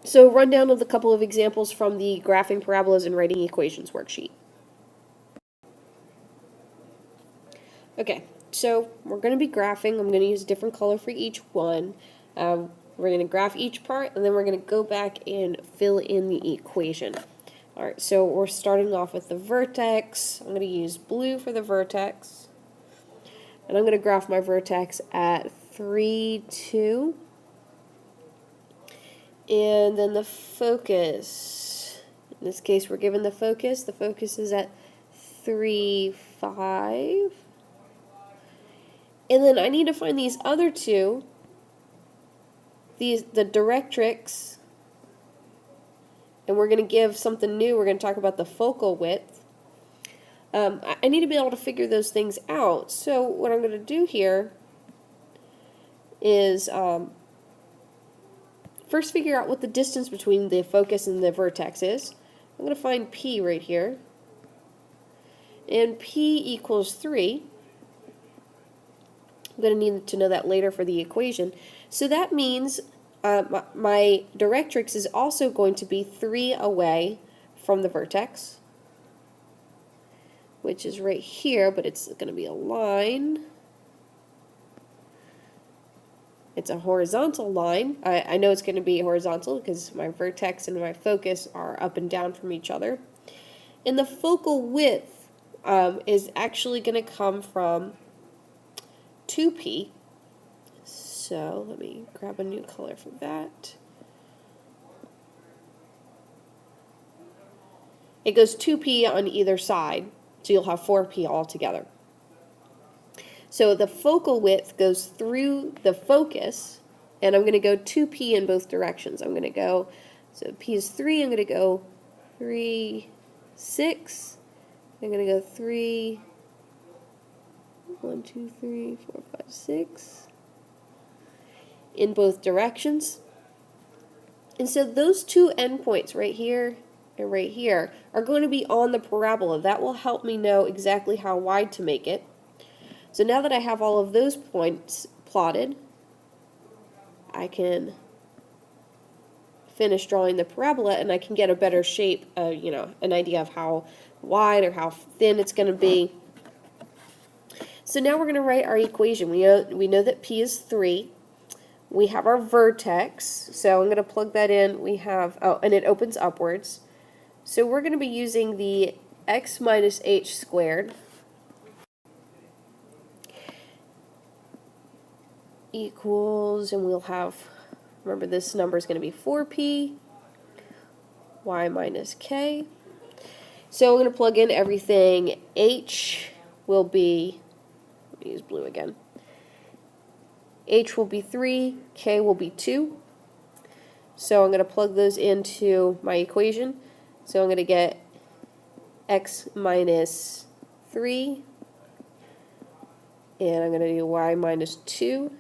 So rundown of the couple of examples from the graphing parabolas and writing equations worksheet. Okay, so we're going to be graphing. I'm going to use a different color for each one. We're going to graph each part, and then we're going to go back and fill in the equation. All right, so we're starting off with the vertex. I'm going to use blue for the vertex. And I'm going to graph my vertex at 3, 2. And then the focus. In this case, we're given the focus. The focus is at 3, 5. And then I need to find these other two, the directrix, and we're going to give something new. We're going to talk about the focal width. I need to be able to figure those things out. So what I'm going to do here is first figure out what the distance between the focus and the vertex is. I'm going to find P right here. And P equals 3. I'm going to need to know that later for the equation. So that means my directrix is also going to be 3 away from the vertex, which is right here, but it's going to be a line. It's a horizontal line. I know it's going to be horizontal because my vertex and my focus are up and down from each other. And the focal width is actually going to come from 2p. So let me grab a new color for that. It goes 2p on either side, so you'll have 4p altogether. So the focal width goes through the focus, and I'm going to go 2p in both directions. I'm going to go, so p is 3, I'm going to go 3, 6. I'm going to go 3, 1, 2, 3, 4, 5, 6 in both directions. And so those two endpoints right here and right here are going to be on the parabola. That will help me know exactly how wide to make it. So now that I have all of those points plotted, I can finish drawing the parabola and I can get a better shape, an idea of how wide or how thin it's going to be. So now we're going to write our equation. We know that P is 3. We have our vertex, so I'm going to plug that in. We have, and it opens upwards. So we're going to be using the x minus h squared equals, and we'll have, remember this number is going to be 4p, y minus k. So I'm going to plug in everything. H will be, let me use blue again. H will be 3, K will be 2. So I'm going to plug those into my equation. So I'm going to get x minus 3, and I'm going to do y minus 2.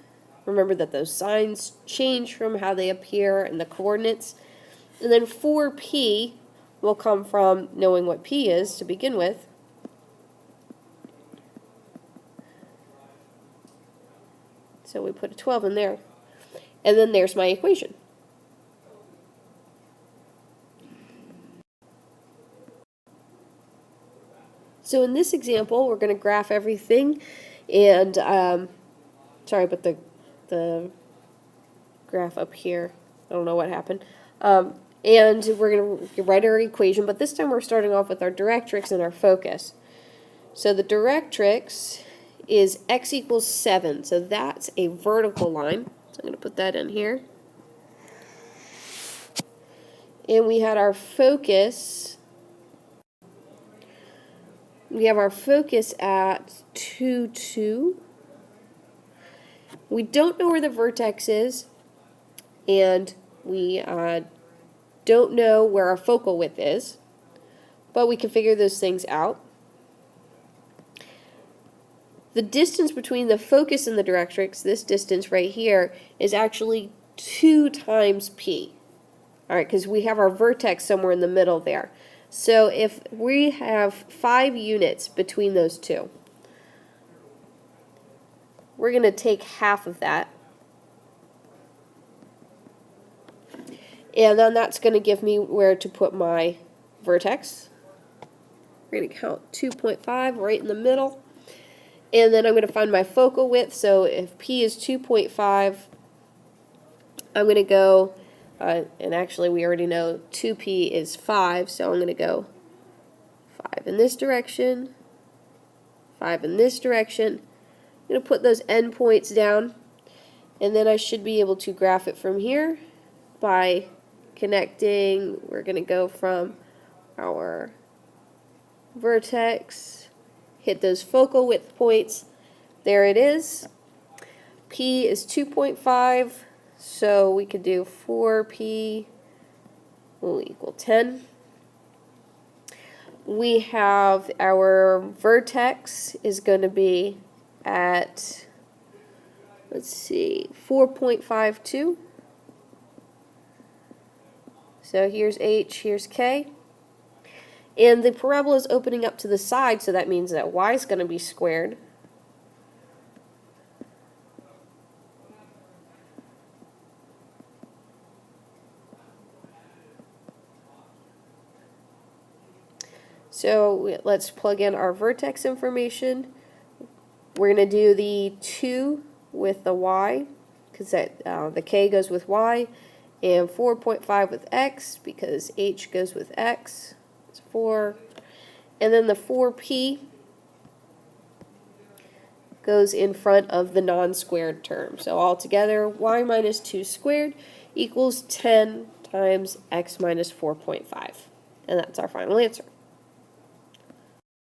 Remember that those signs change from how they appear in the coordinates. And then 4p will come from knowing what p is to begin with. So we put a 12 in there. And then there's my equation. So in this example, we're going to graph everything. And, sorry, but the graph up here, I don't know what happened. And we're going to write our equation, but this time we're starting off with our directrix and our focus. So the directrix is x equals 7, so that's a vertical line. So I'm going to put that in here. And we had our focus. We have our focus at 2, 2. We don't know where the vertex is, and we don't know where our focal width is, but we can figure those things out. The distance between the focus and the directrix, this distance right here, is actually 2 times p. All right, because we have our vertex somewhere in the middle there. So if we have 5 units between those two, we're going to take half of that. And then that's going to give me where to put my vertex. We're going to count 2.5 right in the middle. And then I'm going to find my focal width. So if P is 2.5, I'm going to go, and actually we already know 2P is 5, so I'm going to go 5 in this direction, 5 in this direction. I'm going to put those endpoints down, and then I should be able to graph it from here by connecting. We're going to go from our vertex, hit those focal width points. There it is. P is 2.5, so we could do 4P will equal 10. We have our vertex is going to be at, let's see, 4.52. So here's H, here's K. And the parabola is opening up to the side, so that means that Y is going to be squared. So let's plug in our vertex information. We're going to do the 2 with the Y, because the K goes with Y, and 4.5 with X, because H goes with X. It's 4. And then the 4P goes in front of the non-squared term. So altogether, Y minus 2 squared equals 10 times X minus 4.5. And that's our final answer.